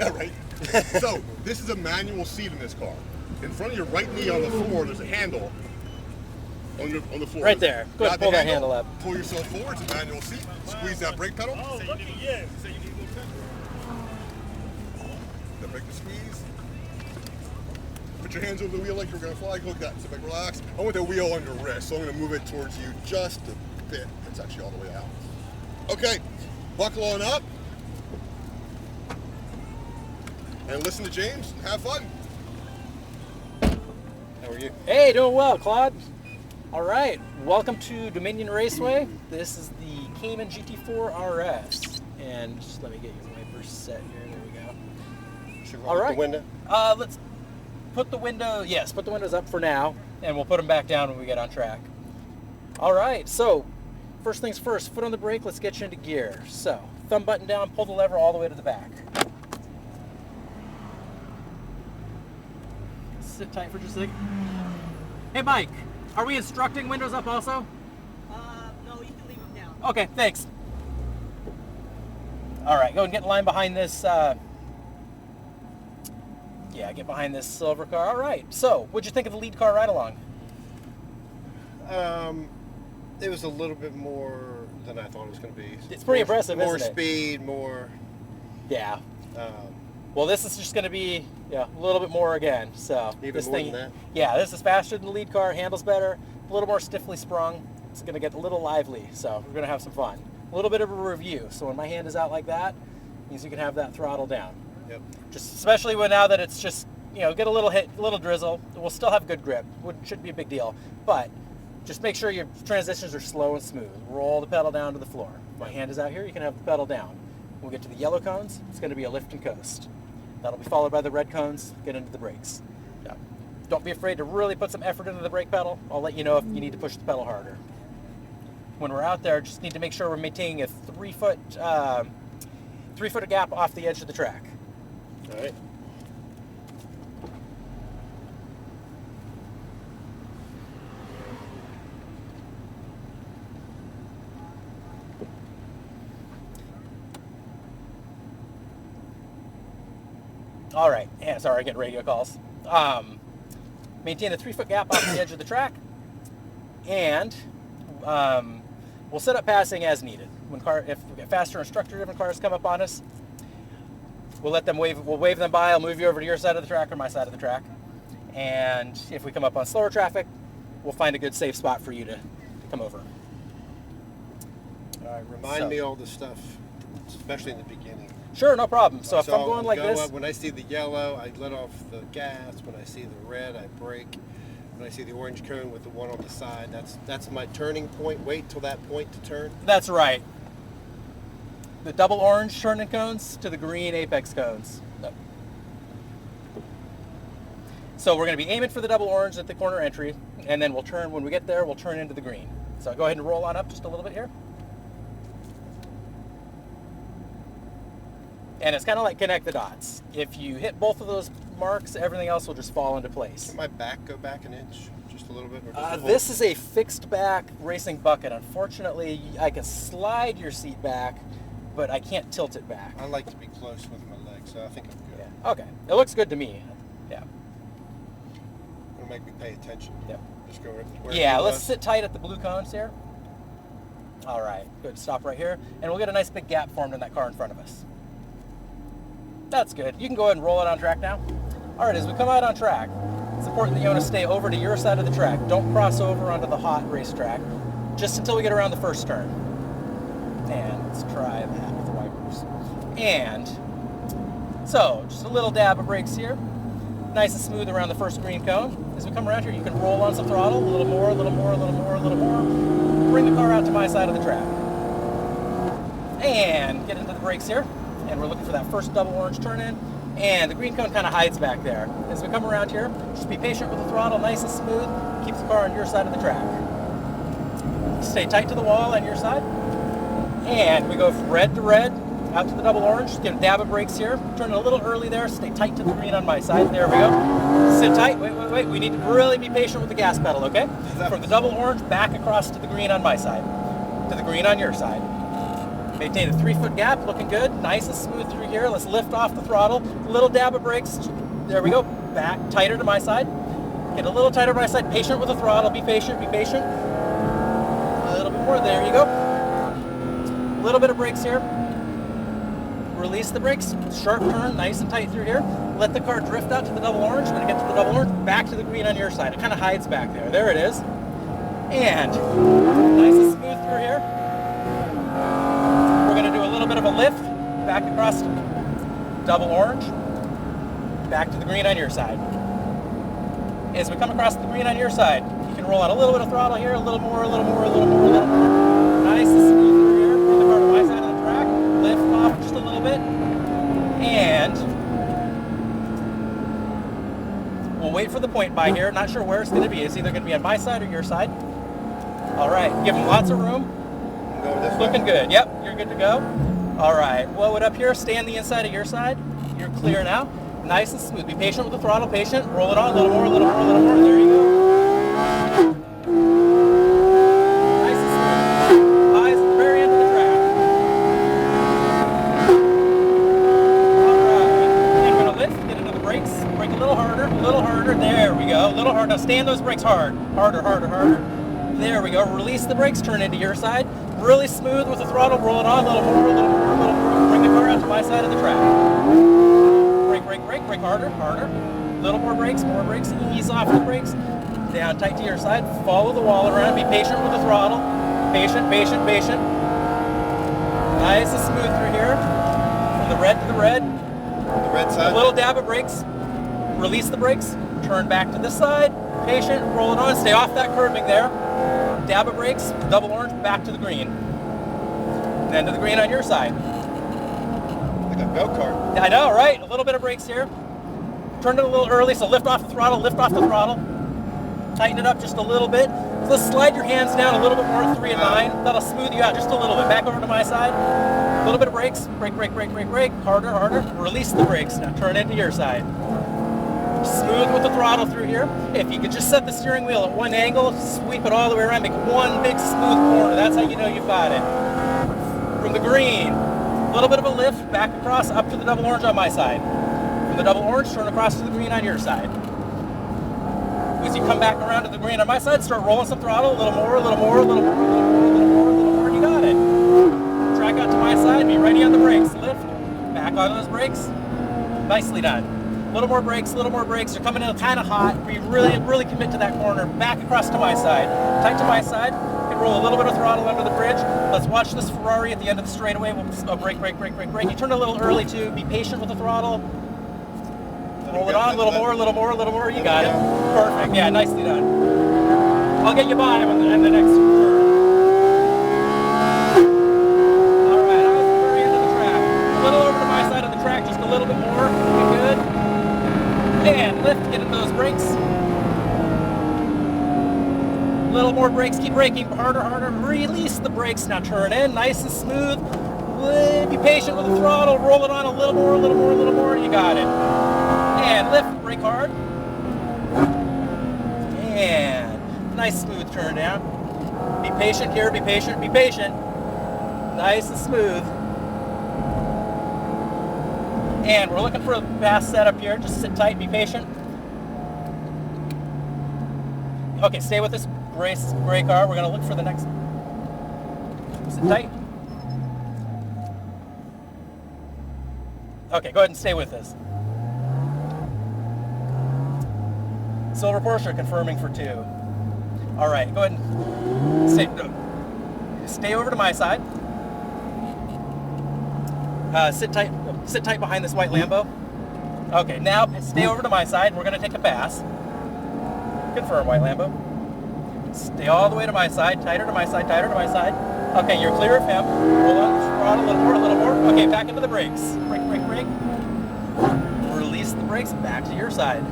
Yeah, right. So this is a manual seat in this car. In front of your right knee on the floor, there's a handle on the floor. Right there. Go ahead and pull that handle up. Pull yourself forward. It's a manual seat. Squeeze that brake pedal. Oh, looky, yeah. The brake to squeeze. Put your hands over the wheel like you're going to fly. Look at that. Sit back, relax. I want the wheel on your wrist, so I'm going to move it towards you just a bit. It's actually all the way out. Okay, buckle on up. And listen to James and have fun. How are you? Hey, doing well, Claude. All right, welcome to Dominion Raceway. This is the Cayman GT4 RS. And just let me get your wipers set here. There we go. Should we All right. the window? Let's put the windows up for now, and we'll put them back down when we get on track. All right, so first things first, foot on the brake, let's get you into gear. So, thumb button down, pull the lever all the way to the back. Sit tight for just a second. Hey Mike, are we instructing windows up also? No, you can leave them down. Okay, thanks. All right, go and get in line behind this, get behind this silver car. All right, so what'd you think of the lead car ride along? It was a little bit more than I thought it was going to be. It's pretty impressive, more isn't it? Speed, more. Yeah. Well, this is just going to be a little bit more again. So Even this more thing, than that? yeah, this is faster than the lead car, handles better, a little more stiffly sprung. It's going to get a little lively, so we're going to have some fun. A little bit of a review. So when my hand is out like that, means you can have that throttle down. Yep. Just especially when now that it's just get a little hit, a little drizzle. We'll still have good grip. Shouldn't be a big deal, but just make sure your transitions are slow and smooth. Roll the pedal down to the floor. My hand is out here. You can have the pedal down. We'll get to the yellow cones. It's going to be a lift and coast. That'll be followed by the red cones. Get into the brakes. Yeah. Don't be afraid to really put some effort into the brake pedal. I'll let you know if you need to push the pedal harder. When we're out there, just need to make sure we're maintaining a 3 foot gap off the edge of the track. All right. All right. Yeah, sorry, I get radio calls. Maintain a 3 foot gap off the edge of the track, and we'll set up passing as needed. If we get faster instructor-driven cars come up on us, we'll let them wave. We'll wave them by. I'll move you over to your side of the track or my side of the track. And if we come up on slower traffic, we'll find a good safe spot for you to come over. All right. Remind me all the stuff, especially in the beginning. Sure, no problem. So if I'm going like this, when I see the yellow, I let off the gas. When I see the red, I brake. When I see the orange cone with the one on the side, that's my turning point. Wait till that point to turn. That's right. The double orange turning cones to the green apex cones. So we're going to be aiming for the double orange at the corner entry, and then we'll turn, when we get there, we'll turn into the green. So go ahead and roll on up just a little bit here. And it's kind of like connect the dots. If you hit both of those marks, everything else will just fall into place. Can my back go back an inch? Just a little bit? Or This is a fixed back racing bucket. Unfortunately, I can slide your seat back, but I can't tilt it back. I like to be close with my legs, so I think I'm good. Yeah. Okay. It looks good to me. Yeah. It'll make me pay attention. Yep. Just go where let's sit tight at the blue cones here. All right. Good. Stop right here. And we'll get a nice big gap formed in that car in front of us. That's good. You can go ahead and roll it on track now. All right, as we come out on track, it's important that you want to stay over to your side of the track. Don't cross over onto the hot racetrack just until we get around the first turn. And let's try that with the wipers. And so, just a little dab of brakes here. Nice and smooth around the first green cone. As we come around here, you can roll on some throttle, a little more, a little more, a little more, a little more. Bring the car out to my side of the track. And get into the brakes here. And we're looking for that first double orange turn in, and the green cone kind of hides back there. As we come around here, just be patient with the throttle, nice and smooth, keep the car on your side of the track. Stay tight to the wall on your side, and we go from red to red, out to the double orange, get a dab of brakes here, turn it a little early there, stay tight to the green on my side, there we go. Sit tight, wait, we need to really be patient with the gas pedal, okay? From the double orange, back across to the green on my side, to the green on your side. Maintain a 3-foot gap, looking good. Nice and smooth through here. Let's lift off the throttle. Little dab of brakes. There we go. Back, tighter to my side. Get a little tighter to my side. Patient with the throttle. Be patient, be patient. A little bit more. There you go. A little bit of brakes here. Release the brakes. Sharp turn, nice and tight through here. Let the car drift out to the double orange. When it gets to the double orange, back to the green on your side. It kind of hides back there. There it is. And nice and smooth through here. We're going to do a little bit of a lift. Back across double orange. Back to the green on your side. As we come across the green on your side, you can roll out a little bit of throttle here, a little more, a little more, a little more, a little more. Nice and smooth through here. Bring the car to my side of the track. Lift off just a little bit. And we'll wait for the point by here. Not sure where it's going to be. It's either going to be on my side or your side. All right. Give them lots of room. Go this Looking way. good. Yep, you're good to go. All right. Blow it up here. Stay on the inside of your side. You're clear now. Nice and smooth. Be patient with the throttle. Patient. Roll it on. A little more, a little more, a little more. There you go. Nice and smooth. Eyes at the very end of the track. All right. And we're going to lift. Get into the brakes. Brake a little harder. A little harder. There we go. A little harder. Now stay on those brakes hard. Harder, harder, harder. There we go. Release the brakes. Turn into your side. Really smooth with the throttle. Roll it on. A little more, a little more, a little more. Bring the car out to my side of the track. Brake, brake, brake, brake harder, harder. Little more brakes, ease off the brakes. Down tight to your side, follow the wall around, be patient with the throttle. Patient, patient, patient. Nice and smooth through here. From the red to the red. The red side. A little dab of brakes. Release the brakes, turn back to this side. Patient, roll it on, stay off that curbing there. Dab of brakes, double orange, back to the green. Then to the green on your side. Like a go-kart. I know, right? A little bit of brakes here. Turned it a little early, so lift off the throttle, lift off the throttle. Tighten it up just a little bit. So slide your hands down a little bit more at 3 and 9. That'll smooth you out just a little bit. Back over to my side. A little bit of brakes. Brake, brake, brake, brake, brake. Harder, harder. Release the brakes. Now turn into your side. Smooth with the throttle through here. If you could just set the steering wheel at one angle, sweep it all the way around, make one big smooth corner. That's how you know you've got it. From the green, a little bit of a lift, back across, up to the double orange on my side. From the double orange, turn across to the green on your side. As you come back around to the green on my side, start rolling some throttle, a little more, a little more, a little more, a little more, a little more, a little more, you got it. Track out to my side, be ready on the brakes. Lift, back on those brakes. Nicely done. A little more brakes, a little more brakes. You're coming in kind of hot. We really commit to that corner. Back across to my side. Tight to my side. You can roll a little bit of throttle under the bridge. Let's watch this Ferrari at the end of the straightaway. We'll brake, brake, brake, brake, brake. You turn a little early too. Be patient with the throttle. Roll it on, a little more, a little more, a little more. You got it. Perfect. Yeah, nicely done. I'll get you by in the next turn. All right, I was at the very end of the track. A little over to my side of the track, just a little bit more. You good? And lift, get into those brakes. A little more brakes, keep braking, harder, harder. Release the brakes, now turn in, nice and smooth. Be patient with the throttle, roll it on a little more, a little more, a little more, you got it. And lift, brake hard. And nice smooth turn down. Be patient here, be patient, be patient. Nice and smooth. And we're looking for a fast setup here. Just sit tight, be patient. Okay, stay with this gray car. We're gonna look for the next. Sit tight. Okay, go ahead and stay with this. Silver Porsche confirming for 2. All right, go ahead and stay over to my side. Sit tight behind this white Lambo. Okay, now stay over to my side. We're gonna take a pass. Confirm, white Lambo. Stay all the way to my side, tighter to my side, tighter to my side. Okay, you're clear of him. Roll on the throttle, a little more, a little more. Okay, back into the brakes. Brake, brake, brake. Release the brakes, back to your side.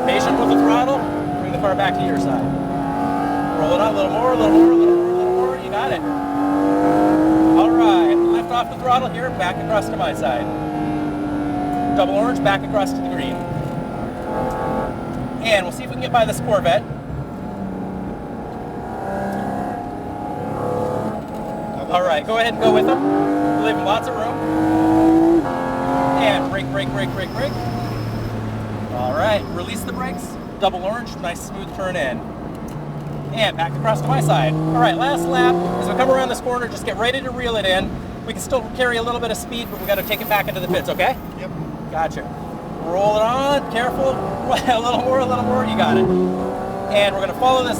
Patient with the throttle, bring the car back to your side. Roll it on a little more, a little more, a little more, a little more. You got it. All right, lift off the throttle here, back across to my side. Double orange, back across to the green. And we'll see if we can get by this Corvette. All right, go ahead and go with them. Leave them lots of room. And brake, brake, brake, brake, brake. All right, release the brakes. Double orange, nice smooth turn in. And back across to my side. All right, last lap. As we come around this corner, just get ready to reel it in. We can still carry a little bit of speed, but we got to take it back into the pits, okay? Yep. Gotcha. Roll it on, careful. A little more, you got it. And we're gonna follow this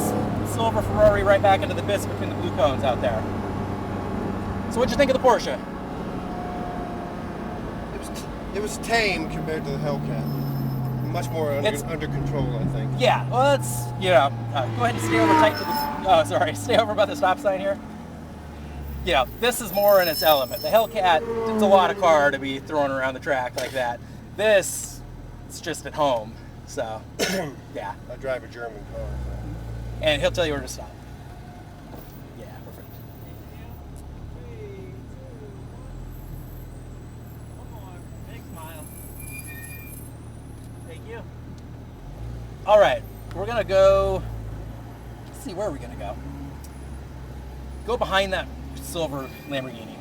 silver Ferrari right back into the pits between the blue cones out there. So what'd you think of the Porsche? It was tame compared to the Hellcat. Much more under control, I think. Yeah, well, it's, go ahead and stay over tight to the, stay over by the stop sign here. This is more in its element. The Hellcat, it's a lot of car to be thrown around the track like that. This, it's just at home, so, yeah. I drive a German car. So. And he'll tell you where to stop. Yeah, perfect. Big smile. Thank you. All right, we're gonna go, let's see, where are we gonna go? Go behind that silver Lamborghini.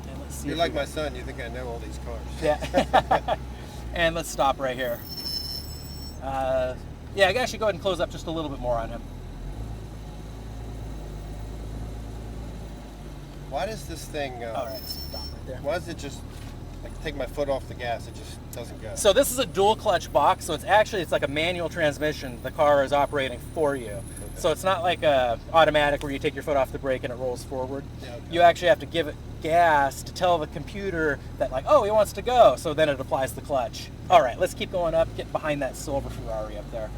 And let's see. You're like my son, you think I know all these cars. Yeah. And let's stop right here. I guess you go ahead and close up just a little bit more on him. Why does this thing... All right, stop right there. Why does it just... I can take my foot off the gas, it just doesn't go. So this is a dual clutch box, so it's like a manual transmission the car is operating for you. Okay. So it's not like a automatic where you take your foot off the brake and it rolls forward. Yeah, okay. You actually have to give it gas to tell the computer that like, oh, he wants to go, so then it applies the clutch. All right, let's keep going up, get behind that silver Ferrari up there.